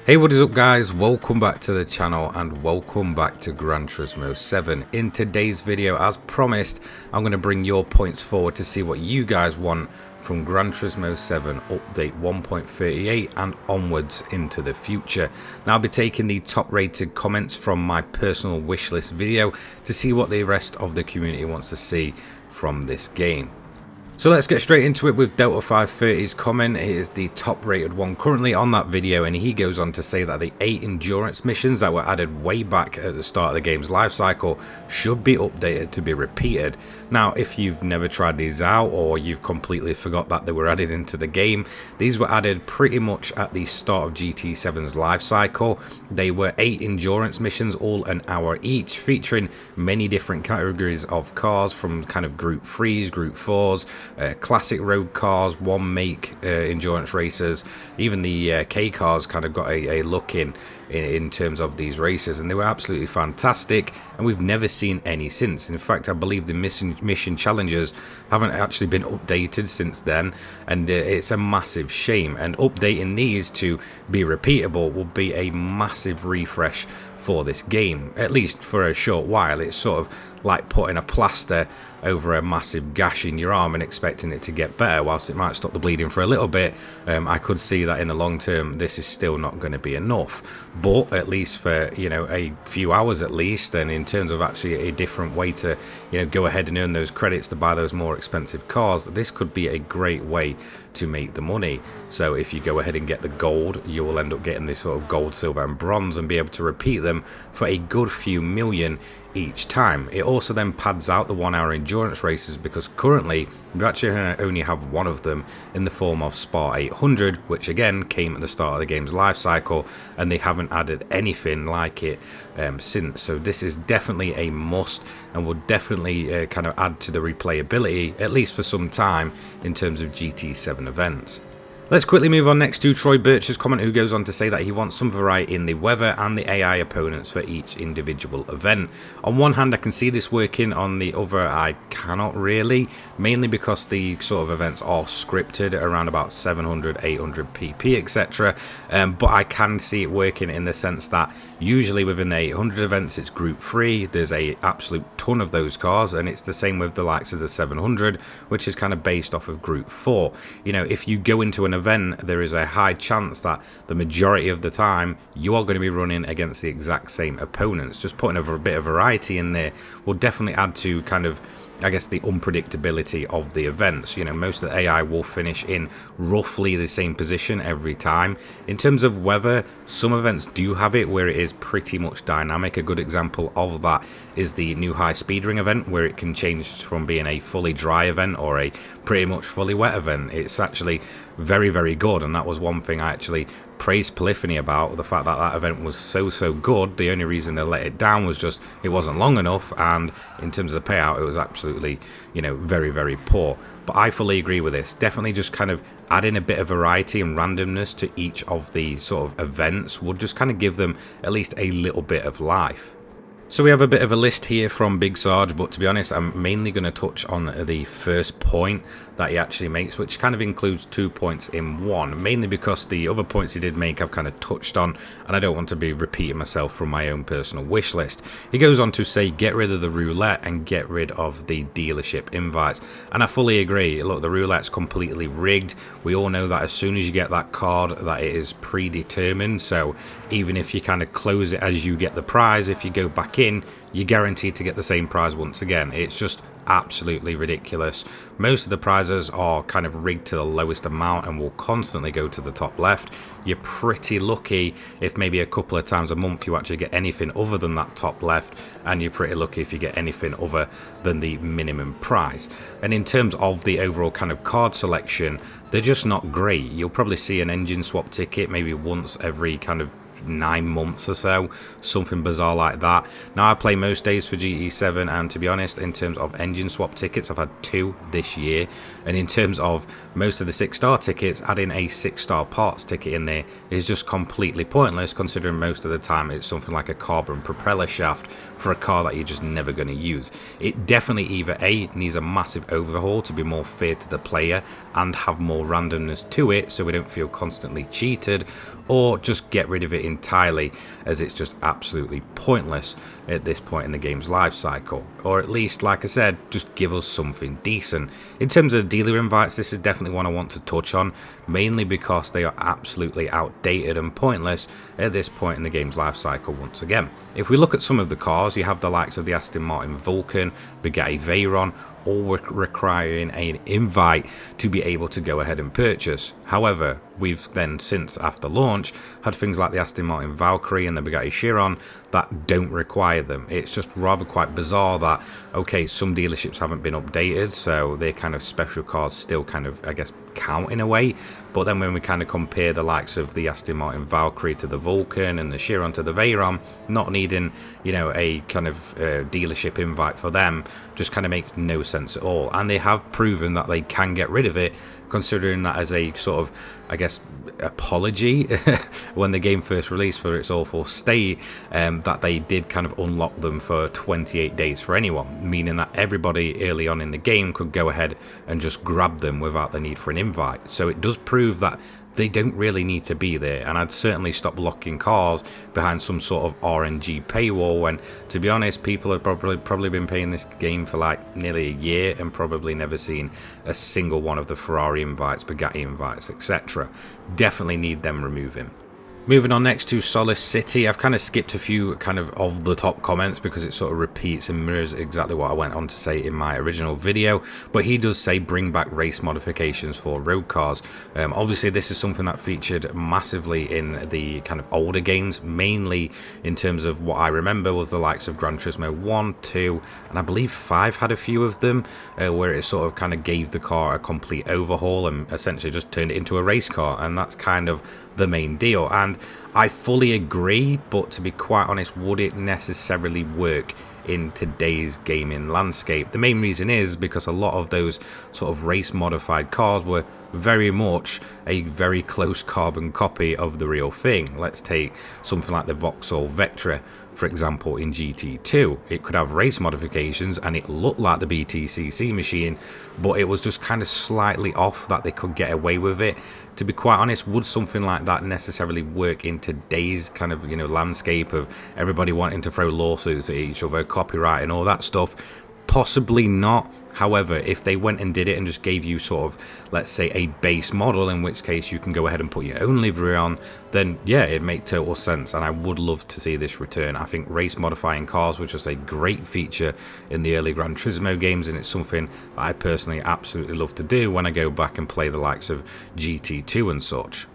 Hey, what is up guys, welcome back to the channel and welcome back to Gran Turismo 7. In today's video, as promised, I'm going to bring your points forward to see what you guys want from Gran Turismo 7 update 1.38 and onwards into the future. Now I'll be taking the top rated comments from my personal wishlist video to see what the rest of the community wants to see from this game. So let's get straight into it with Delta 530's comment. It is the top rated one currently on that video, and he goes on to say that the 8 endurance missions that were added way back at the start of the game's life cycle should be updated to be repeated. Now if you've never tried these out or you've completely forgot that they were added into the game, these were added pretty much at the start of GT7's life cycle. They were 8 endurance missions, all an hour each, featuring many different categories of cars from kind of group 3s, group 4s, classic road cars, one make endurance racers, even the K cars kind of got a look in terms of these races, and they were absolutely fantastic, and we've never seen any since. In fact, I believe the mission challenges haven't actually been updated since then, and it's a massive shame, and updating these to be repeatable will be a massive refresh for this game, at least for a short while. It's sort of like putting a plaster over a massive gash in your arm and expecting it to get better. Whilst it might stop the bleeding for a little bit, I could see that in the long term this is still not going to be enough, but at least for, you know, a few hours at least, and in terms of actually a different way to, you know, go ahead and earn those credits to buy those more expensive cars, this could be a great way to make the money. So if you go ahead and get the gold, you will end up getting this sort of gold, silver and bronze and be able to repeat them for a good few million each time. It also then pads out the 1 hour endurance races, because currently we actually only have one of them in the form of Spa 800, which again came at the start of the game's life cycle, and they haven't added anything like it since. So this is definitely a must and will definitely kind of add to the replayability, at least for some time, in terms of GT7 events. Let's quickly move on next to Troy Birch's comment, who goes on to say that he wants some variety in the weather and the AI opponents for each individual event. On one hand, I can see this working, on the other I cannot really, mainly because the sort of events are scripted around about 700, 800 pp, etc. But I can see it working in the sense that usually within the 800 events it's group 3, there's a absolute ton of those cars, and it's the same with the likes of the 700, which is kind of based off of group 4. You know, if you go into an event, there is a high chance that the majority of the time you are going to be running against the exact same opponents. Just putting a bit of variety in there will definitely add to kind of, I guess, the unpredictability of the events. You know, most of the AI will finish in roughly the same position every time. In terms of weather, some events do have it where it is pretty much dynamic. A good example of that is the new high speed ring event, where it can change from being a fully dry event or a pretty much fully wet event. It's actually very, very good, and that was one thing I actually praised Polyphony about, the fact that that event was so good. The only reason they let it down was just it wasn't long enough, and in terms of the payout it was absolutely, you know, very, very poor. But I fully agree with this. Definitely just kind of adding a bit of variety and randomness to each of the sort of events would just kind of give them at least a little bit of life. So we have a bit of a list here from Big Sarge, but to be honest, I'm mainly going to touch on the first point that he actually makes, which kind of includes 2 points in one, mainly because the other points he did make I've kind of touched on, and I don't want to be repeating myself from my own personal wish list. He goes on to say, get rid of the roulette and get rid of the dealership invites, and I fully agree. Look, the roulette's completely rigged. We all know that as soon as you get that card, that it is predetermined, so even if you kind of close it as you get the prize, if you go back in, you're guaranteed to get the same prize once again. It's just absolutely ridiculous. Most of the prizes are kind of rigged to the lowest amount and will constantly go to the top left. You're pretty lucky if maybe a couple of times a month you actually get anything other than that top left, and you're pretty lucky if you get anything other than the minimum prize. And in terms of the overall kind of card selection, they're just not great. You'll probably see an engine swap ticket maybe once every kind of 9 months or so, something bizarre like that. Now I play most days for GT7, and to be honest, in terms of engine swap tickets, I've had 2 this year, and in terms of most of the 6-star tickets, adding a 6-star parts ticket in there is just completely pointless, considering most of the time it's something like a carbon propeller shaft for a car that you're just never going to use. It definitely either A, needs a massive overhaul to be more fair to the player and have more randomness to it so we don't feel constantly cheated, or just get rid of it entirely, as it's just absolutely pointless at this point in the game's life cycle. Or at least, like I said, just give us something decent. In terms of dealer invites, this is definitely one I want to touch on, mainly because they are absolutely outdated and pointless at this point in the game's life cycle once again. If we look at some of the cars, you have the likes of the Aston Martin Vulcan, Bugatti Veyron, all requiring an invite to be able to go ahead and purchase. However, we've then since after launch had things like the Aston Martin Valkyrie and the Bugatti Chiron that don't require them. It's just rather quite bizarre that, okay, some dealerships haven't been updated, so their kind of special cars still kind of, I guess, count in a way. But then when we kind of compare the likes of the Aston Martin Valkyrie to the Vulcan and the Chiron to the Veyron, not needing, you know, a kind of dealership invite for them just kind of makes no sense at all. And they have proven that they can get rid of it, considering that as a sort of, I guess, apology when the game first released for its awful state, that they did kind of unlock them for 28 days for anyone, meaning that everybody early on in the game could go ahead and just grab them without the need for an invite. So it does prove that they don't really need to be there, and I'd certainly stop locking cars behind some sort of RNG paywall when, to be honest, people have probably been paying this game for like nearly a year and probably never seen a single one of the Ferrari invites, Bugatti invites, etc. Definitely need them removing. Moving on next to Solace City, I've kind of skipped a few kind of the top comments because it sort of repeats and mirrors exactly what I went on to say in my original video, but he does say bring back race modifications for road cars. Obviously this is something that featured massively in the kind of older games, mainly in terms of what I remember was the likes of Gran Turismo 1, 2, and I believe 5 had a few of them, where it sort of kind of gave the car a complete overhaul and essentially just turned it into a race car, and that's kind of the main deal. And I fully agree, but to be quite honest, would it necessarily work in today's gaming landscape? The main reason is because a lot of those sort of race modified cars were very much a very close carbon copy of the real thing. Let's take something like the Vauxhall Vectra, for example, in GT2. It could have race modifications and it looked like the BTCC machine, but it was just kind of slightly off that they could get away with it. To be quite honest, would something like that necessarily work in today's kind of, you know, landscape of everybody wanting to throw lawsuits at each other, copyright and all that stuff? Possibly not. However, if they went and did it and just gave you sort of, let's say, a base model, in which case you can go ahead and put your own livery on, then yeah, it makes total sense, and I would love to see this return. I think race modifying cars was just a great feature in the early Gran Turismo games, and it's something that I personally absolutely love to do when I go back and play the likes of GT2 and such.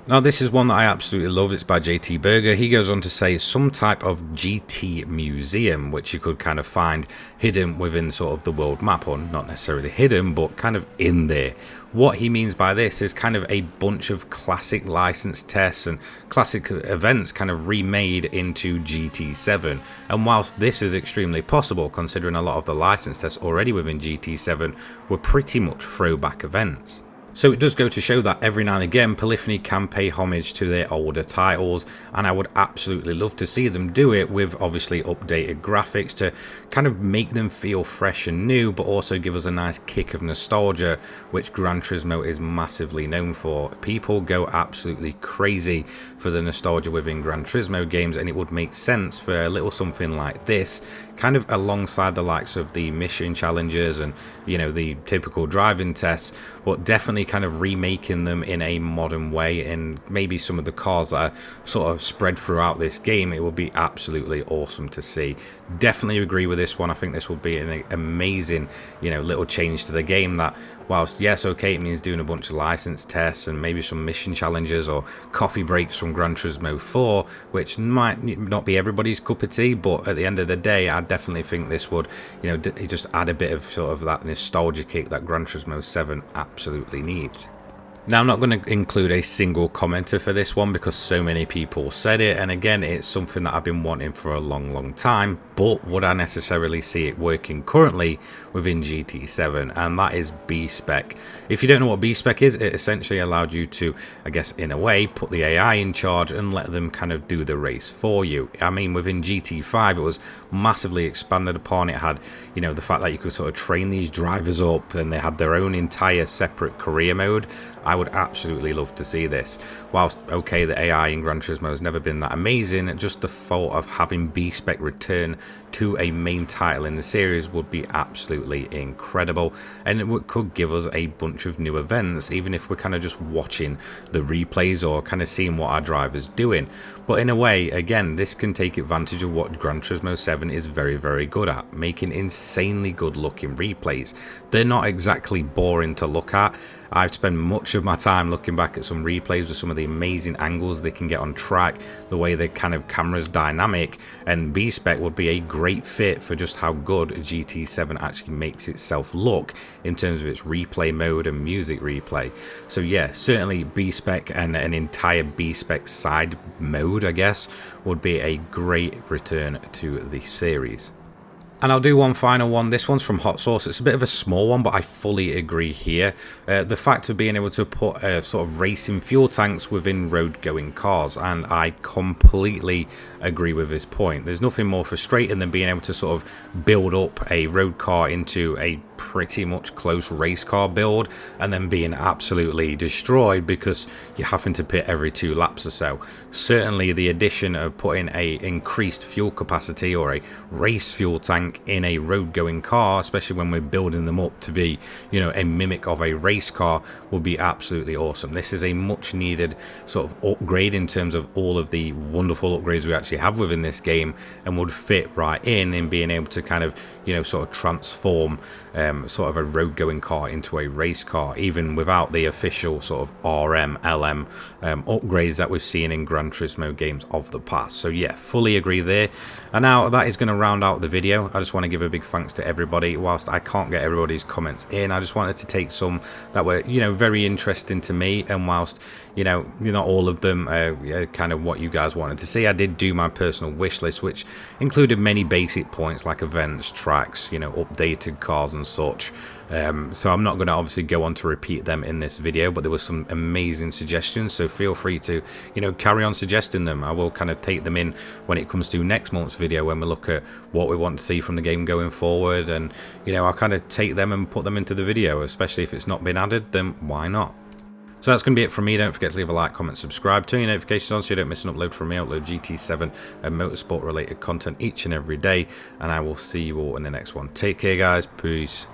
Now this is one that I absolutely love. It's by JT Berger. He goes on to say some type of GT museum, which you could kind of find hidden within sort of the world map, or not necessarily hidden, but kind of in there. What he means by this is kind of a bunch of classic license tests and classic events kind of remade into GT7. And whilst this is extremely possible, considering a lot of the license tests already within GT7 were pretty much throwback events. So it does go to show that every now and again Polyphony can pay homage to their older titles, and I would absolutely love to see them do it with obviously updated graphics to kind of make them feel fresh and new, but also give us a nice kick of nostalgia, which Gran Turismo is massively known for. People go absolutely crazy for the nostalgia within Gran Turismo games, and it would make sense for a little something like this, kind of alongside the likes of the mission challenges and, you know, the typical driving tests, but definitely kind of remaking them in a modern way, and maybe some of the cars that are sort of spread throughout this game. It would be absolutely awesome to see. Definitely agree with this one. I think this will be an amazing, you know, little change to the game that, whilst yes, okay, it means doing a bunch of license tests and maybe some mission challenges or coffee breaks from Gran Turismo 4, which might not be everybody's cup of tea, but at the end of the day, I definitely think this would, you know, just add a bit of sort of that nostalgia kick that Gran Turismo 7 absolutely needs. Now, I'm not going to include a single commenter for this one because so many people said it, and again, it's something that I've been wanting for a long time, but would I necessarily see it working currently within GT7? And that is BSpec. If you don't know what BSpec is, it essentially allowed you to, I guess in a way, put the AI in charge and let them kind of do the race for you. I mean, within GT5 it was massively expanded upon. It had, you know, the fact that you could sort of train these drivers up and they had their own entire separate career mode. I would absolutely love to see this. Whilst, okay, the AI in Gran Turismo has never been that amazing, just the thought of having BSpec return to a main title in the series would be absolutely incredible, and it could give us a bunch of new events, even if we're kind of just watching the replays or kind of seeing what our driver's doing. But in a way, again, this can take advantage of what Gran Turismo 7 is very good at, making insanely good looking replays. They're not exactly boring to look at. I've spent much of my time looking back at some replays with some of the amazing angles they can get on track, the way the kind of camera's dynamic, and BSpec would be a great fit for just how good GT7 actually makes itself look in terms of its replay mode and music replay. So yeah, certainly BSpec and an entire BSpec side mode, I guess, would be a great return to the series. And I'll do one final one. This one's from Hot Sauce. It's a bit of a small one, but I fully agree here. The fact of being able to put sort of racing fuel tanks within road-going cars, and I completely agree with this point. There's nothing more frustrating than being able to sort of build up a road car into a pretty much close race car build and then being absolutely destroyed because you're having to pit every 2 laps or so. Certainly the addition of putting a increased fuel capacity or a race fuel tank in a road going car, especially when we're building them up to be, you know, a mimic of a race car, would be absolutely awesome. This is a much needed sort of upgrade in terms of all of the wonderful upgrades we actually have within this game, and would fit right in being able to kind of, you know, sort of transform sort of a road going car into a race car, even without the official sort of RM, LM upgrades that we've seen in Gran Turismo games of the past. So yeah, fully agree there. And now that is going to round out the video. I just want to give a big thanks to everybody. Whilst I can't get everybody's comments in, I just wanted to take some that were, you know, very interesting to me, and whilst, you know, not all of them kind of what you guys wanted to see, I did do my personal wish list, which included many basic points like events, tracks, you know, updated cars and such. So I'm not going to obviously go on to repeat them in this video, but there were some amazing suggestions, so feel free to, you know, carry on suggesting them. I will kind of take them in when it comes to next month's video, when we look at what we want to see from the game going forward, and, you know, I'll kind of take them and put them into the video, especially if it's not been added, then why not? So that's going to be it from me. Don't forget to leave a like, comment, subscribe, turn your notifications on so you don't miss an upload from me. I upload GT7 and motorsport related content each and every day, and I will see you all in the next one. Take care, guys. Peace.